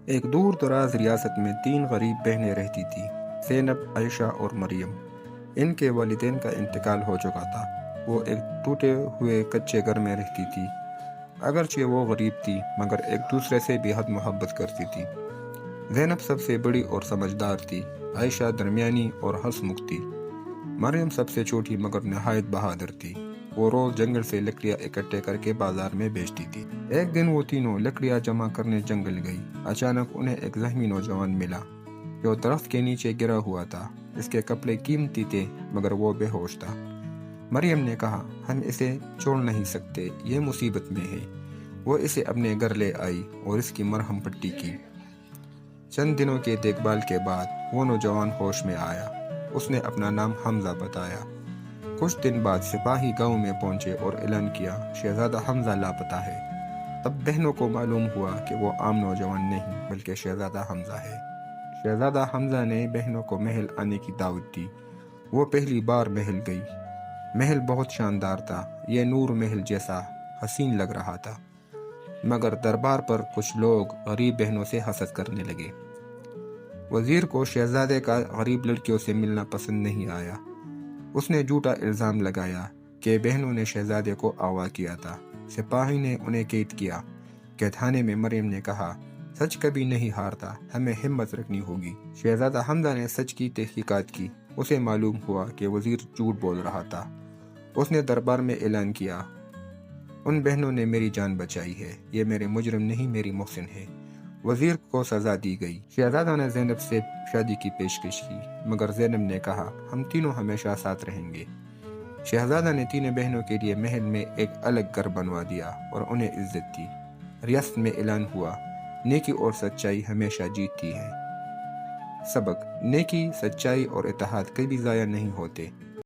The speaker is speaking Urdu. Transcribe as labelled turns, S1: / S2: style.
S1: ایک دور دراز ریاست میں 3 غریب بہنیں رہتی تھیں، زینب، عائشہ اور مریم۔ ان کے والدین کا انتقال ہو چکا تھا۔ وہ ایک ٹوٹے ہوئے کچے گھر میں رہتی تھی۔ اگرچہ وہ غریب تھی مگر ایک دوسرے سے بے حد محبت کرتی تھی۔ زینب سب سے بڑی اور سمجھدار تھی، عائشہ درمیانی اور ہنس مکھ تھی، مریم سب سے چھوٹی مگر نہایت بہادر تھی۔ وہ روز جنگل سے لکڑیاں اکٹھے کر کے بازار میں بیچتی تھی۔ ایک دن وہ تینوں لکڑیاں جمع کرنے جنگل گئی۔ اچانک انہیں ایک زخمی نوجوان ملا جو درخت کے نیچے گرا ہوا تھا۔ اس کے کپڑے قیمتی تھے مگر وہ بے ہوش تھا۔ مریم نے کہا، ہم اسے چھوڑ نہیں سکتے، یہ مصیبت میں ہے۔ وہ اسے اپنے گھر لے آئی اور اس کی مرہم پٹی کی۔ چند دنوں کے دیکھ بھال کے بعد وہ نوجوان ہوش میں آیا۔ اس نے اپنا نام حمزہ بتایا۔ کچھ دن بعد سپاہی گاؤں میں پہنچے اور اعلان کیا، شہزادہ حمزہ لاپتہ ہے۔ تب بہنوں کو معلوم ہوا کہ وہ عام نوجوان نہیں بلکہ شہزادہ حمزہ ہے۔ شہزادہ حمزہ نے بہنوں کو محل آنے کی دعوت دی۔ وہ پہلی بار محل گئی۔ محل بہت شاندار تھا، یہ نور محل جیسا حسین لگ رہا تھا، مگر دربار پر کچھ لوگ غریب بہنوں سے حسد کرنے لگے۔ وزیر کو شہزادے کا غریب لڑکیوں سے ملنا پسند نہیں آیا۔ اس نے جھوٹا الزام لگایا کہ بہنوں نے شہزادے کو اغوا کیا تھا۔ سپاہی نے انہیں قید کیا۔ قید خانے میں مریم نے کہا، سچ کبھی نہیں ہارتا، ہمیں ہمت رکھنی ہوگی۔ شہزادہ حمزہ نے سچ کی تحقیقات کی۔ اسے معلوم ہوا کہ وزیر جھوٹ بول رہا تھا۔ اس نے دربار میں اعلان کیا، ان بہنوں نے میری جان بچائی ہے، یہ میرے مجرم نہیں، میری محسن ہے۔ وزیر کو سزا دی گئی۔ شہزادہ نے زینب سے شادی کی پیشکش کی مگر زینب نے کہا، ہم تینوں ہمیشہ ساتھ رہیں گے۔ شہزادہ نے تینوں بہنوں کے لیے محل میں ایک الگ گھر بنوا دیا اور انہیں عزت دی۔ ریاست میں اعلان ہوا، نیکی اور سچائی ہمیشہ جیتتی ہے۔ سبق: نیکی، سچائی اور اتحاد کبھی ضائع نہیں ہوتے۔